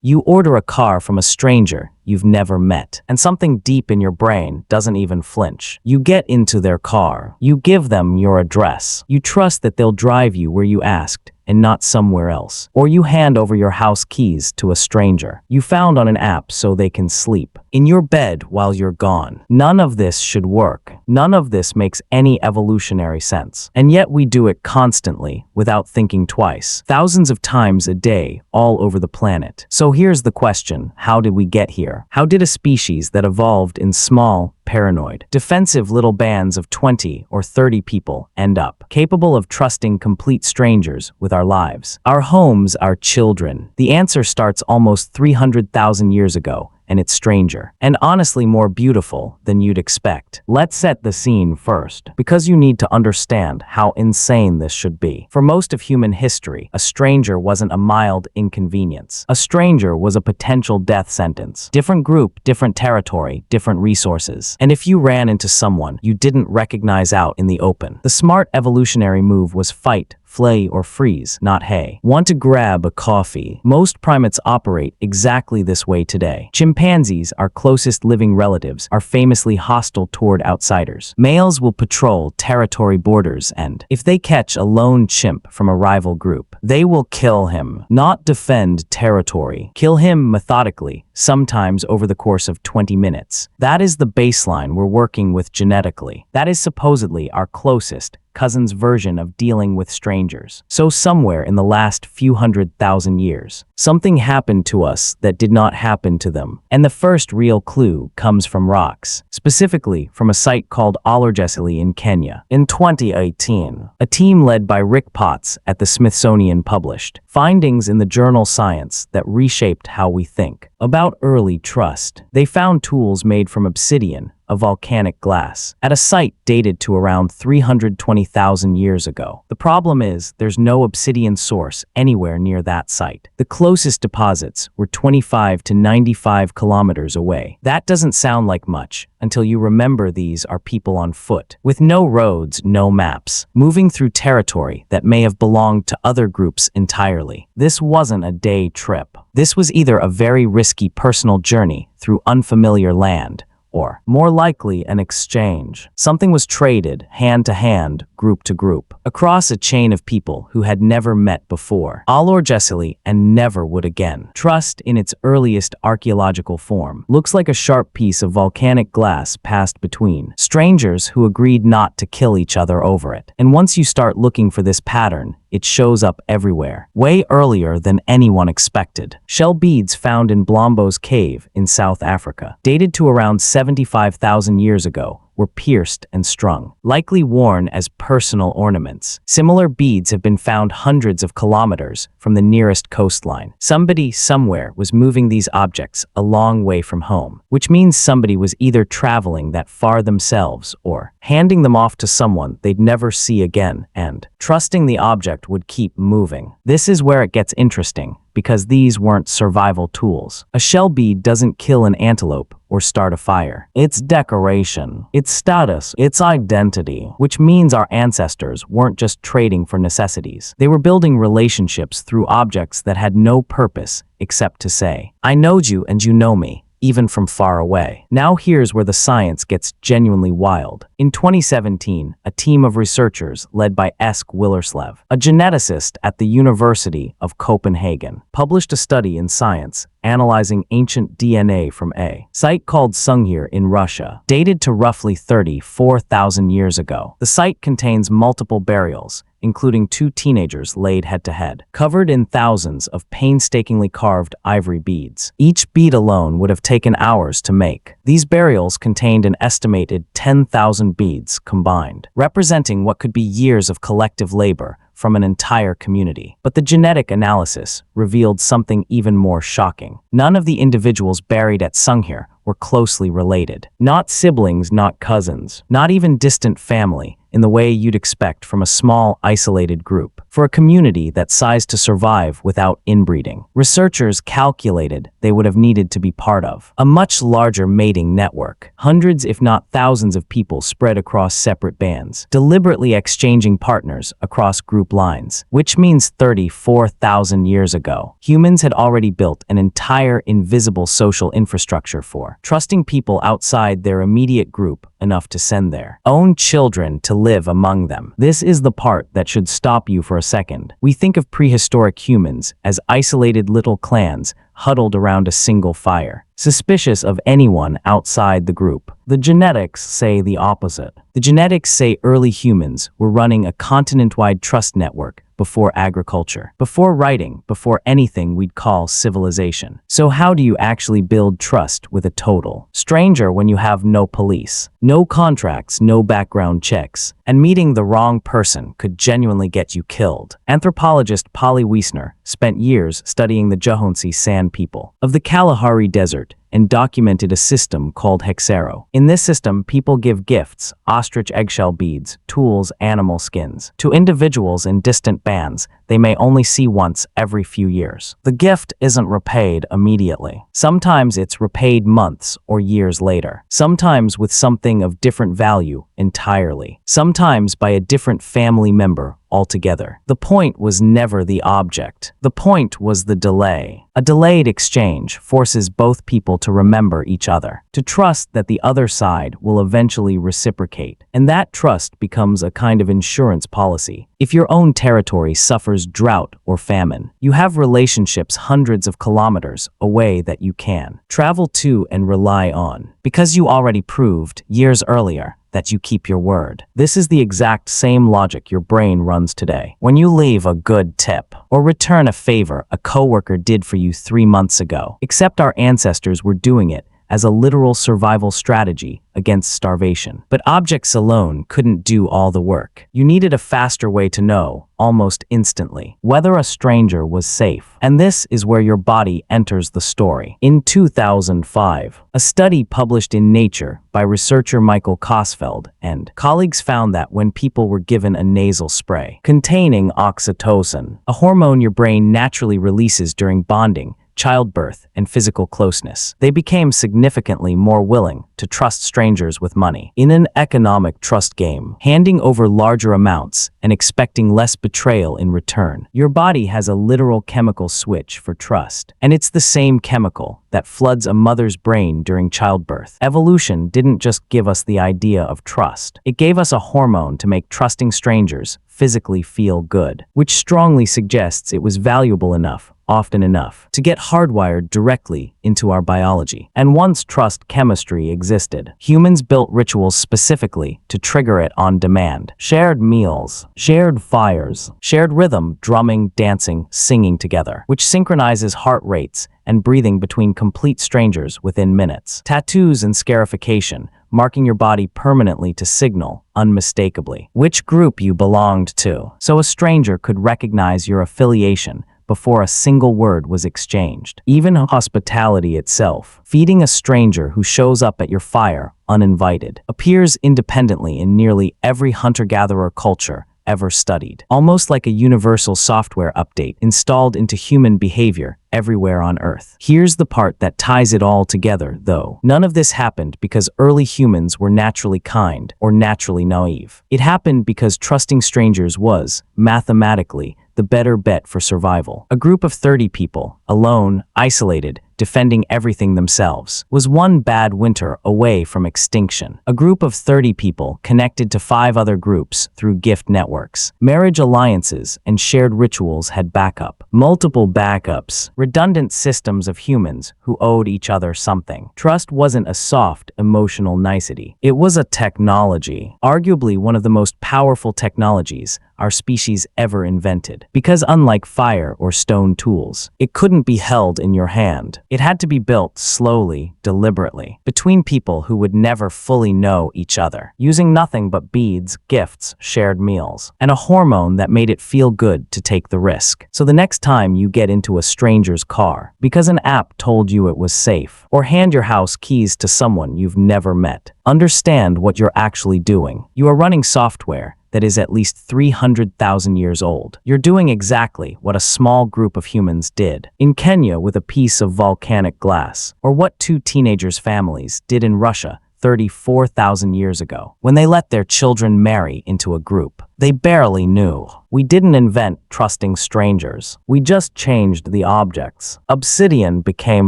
You order a car from a stranger you've never met, and something deep in your brain doesn't even flinch. You get into their car. You give them your address. You trust that they'll drive you where you asked and not somewhere else. Or you hand over your house keys to a stranger you found on an app so they can sleep in your bed while you're gone. None of this should work. None of this makes any evolutionary sense. And yet we do it constantly without thinking twice, thousands of times a day all over the planet. So here's the question: how did we get here? How did a species that evolved in small, paranoid, defensive little bands of 20 or 30 people end up capable of trusting complete strangers with our lives, our homes, our children? The answer starts almost 300,000 years ago, and it's stranger, and honestly more beautiful than you'd expect. Let's set the scene first, because you need to understand how insane this should be. For most of human history, a stranger wasn't a mild inconvenience. A stranger was a potential death sentence. Different group, different territory, different resources. And if you ran into someone you didn't recognize out in the open, the smart evolutionary move was fight, flay, or freeze, not hey. Want to grab a coffee? Most primates operate exactly this way today. Chimpanzees, our closest living relatives, are famously hostile toward outsiders. Males will patrol territory borders, and if they catch a lone chimp from a rival group, they will kill him, not defend territory. Kill him methodically, sometimes over the course of 20 minutes. That is the baseline we're working with genetically. That is supposedly our closest cousin's version of dealing with strangers. So somewhere in the last few 100,000 years, something happened to us that did not happen to them. And the first real clue comes from rocks, specifically from a site called Olorgesailie in Kenya. In 2018, a team led by Rick Potts at the Smithsonian published findings in the journal Science that reshaped how we think about early trust. They found tools made from obsidian, a volcanic glass, at a site dated to around 320,000 years ago. The problem is, there's no obsidian source anywhere near that site. The closest deposits were 25 to 95 kilometers away. That doesn't sound like much until you remember these are people on foot, with no roads, no maps, moving through territory that may have belonged to other groups entirely. This wasn't a day trip. This was either a very risky personal journey through unfamiliar land, or, more likely, an exchange. Something was traded, hand to hand, group to group, across a chain of people who had never met before. Olorgesailie and never would again. Trust, in its earliest archaeological form, looks like a sharp piece of volcanic glass passed between strangers who agreed not to kill each other over it. And once you start looking for this pattern, it shows up everywhere, way earlier than anyone expected. Shell beads found in Blombo's cave in South Africa, dated to around 75,000 years ago, were pierced and strung, likely worn as personal ornaments. Similar beads have been found hundreds of kilometers from the nearest coastline. Somebody somewhere was moving these objects a long way from home, which means somebody was either traveling that far themselves or handing them off to someone they'd never see again, and trusting the object would keep moving. This is where it gets interesting, because these weren't survival tools. A shell bead doesn't kill an antelope or start a fire. It's decoration, it's status, it's identity, which means our ancestors weren't just trading for necessities. They were building relationships through objects that had no purpose except to say, I know you and you know me, even from far away. Now here's where the science gets genuinely wild. In 2017, a team of researchers led by Esk Willerslev, a geneticist at the University of Copenhagen, published a study in Science analyzing ancient DNA from a site called Sungir in Russia, dated to roughly 34,000 years ago. The site contains multiple burials, including 2 teenagers laid head-to-head, covered in thousands of painstakingly carved ivory beads. Each bead alone would have taken hours to make. These burials contained an estimated 10,000 beads combined, representing what could be years of collective labor from an entire community. But the genetic analysis revealed something even more shocking. None of the individuals buried at Sungir were closely related. Not siblings, not cousins, not even distant family. in the way you'd expect from a small, isolated group, for a community that's sized to survive without inbreeding. Researchers calculated they would have needed to be part of a much larger mating network, hundreds if not thousands of people spread across separate bands, deliberately exchanging partners across group lines, which means 34,000 years ago, humans had already built an entire invisible social infrastructure for trusting people outside their immediate group enough to send their own children to live among them. This is the part that should stop you for a second. We think of prehistoric humans as isolated little clans huddled around a single fire, suspicious of anyone outside the group. The genetics say the opposite. The genetics say early humans were running a continent-wide trust network before agriculture, before writing, before anything we'd call civilization. So how do you actually build trust with a total stranger when you have no police, no contracts, no background checks, and meeting the wrong person could genuinely get you killed? Anthropologist Polly Wiesner spent years studying the Johonsi San people of the Kalahari Desert and documented a system called Hexero. In this system, people give gifts, ostrich eggshell beads, tools, animal skins, to individuals in distant bands they may only see once every few years. The gift isn't repaid immediately. Sometimes it's repaid months or years later. Sometimes with something of different value entirely. Sometimes by a different family member altogether. The point was never the object. The point was the delay. A delayed exchange forces both people to remember each other, to trust that the other side will eventually reciprocate. And that trust becomes a kind of insurance policy. If your own territory suffers drought or famine, you have relationships hundreds of kilometers away that you can travel to and rely on, because you already proved years earlier that you keep your word. This is the exact same logic your brain runs today. When you leave a good tip or return a favor a coworker did for you 3 months ago, except our ancestors were doing it as a literal survival strategy against starvation. But objects alone couldn't do all the work. You needed a faster way to know, almost instantly, whether a stranger was safe. And this is where your body enters the story. In 2005, a study published in Nature by researcher Michael Kosfeld and colleagues found that when people were given a nasal spray containing oxytocin, a hormone your brain naturally releases during bonding, childbirth, and physical closeness, they became significantly more willing to trust strangers with money. In an economic trust game, handing over larger amounts and expecting less betrayal in return, your body has a literal chemical switch for trust. And it's the same chemical that floods a mother's brain during childbirth. Evolution didn't just give us the idea of trust. It gave us a hormone to make trusting strangers physically feel good, which strongly suggests it was valuable enough, often enough, to get hardwired directly into our biology. And once trust chemistry existed, humans built rituals specifically to trigger it on demand. Shared meals, shared fires, shared rhythm, drumming, dancing, singing together, which synchronizes heart rates and breathing between complete strangers within minutes. Tattoos and scarification, marking your body permanently to signal, unmistakably, which group you belonged to, so a stranger could recognize your affiliation before a single word was exchanged. Even hospitality itself, feeding a stranger who shows up at your fire uninvited, appears independently in nearly every hunter-gatherer culture ever studied, almost like a universal software update installed into human behavior everywhere on Earth. Here's the part that ties it all together, though. None of this happened because early humans were naturally kind or naturally naive. It happened because trusting strangers was, mathematically, the better bet for survival. A group of 30 people, alone, isolated, defending everything themselves, was one bad winter away from extinction. A group of 30 people connected to 5 other groups through gift networks. Marriage alliances and shared rituals had backup. Multiple backups. Redundant systems of humans who owed each other something. Trust wasn't a soft, emotional nicety. It was a technology. Arguably one of the most powerful technologies our species ever invented. Because unlike fire or stone tools, it couldn't be held in your hand. It had to be built slowly, deliberately, between people who would never fully know each other, using nothing but beads, gifts, shared meals, and a hormone that made it feel good to take the risk. So the next time you get into a stranger's car, because an app told you it was safe, or hand your house keys to someone you've never met, understand what you're actually doing. You are running software that is at least 300,000 years old. You're doing exactly what a small group of humans did in Kenya with a piece of volcanic glass, or what two teenagers' families did in Russia 34,000 years ago, when they let their children marry into a group they barely knew. We didn't invent trusting strangers. We just changed the objects. Obsidian became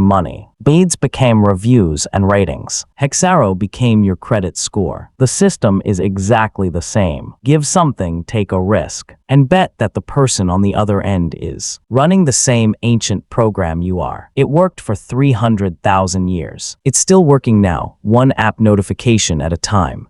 money. Beads became reviews and ratings. Hexaro became your credit score. The system is exactly the same. Give something, take a risk, and bet that the person on the other end is running the same ancient program you are. It worked for 300,000 years. It's still working now, one app notification at a time.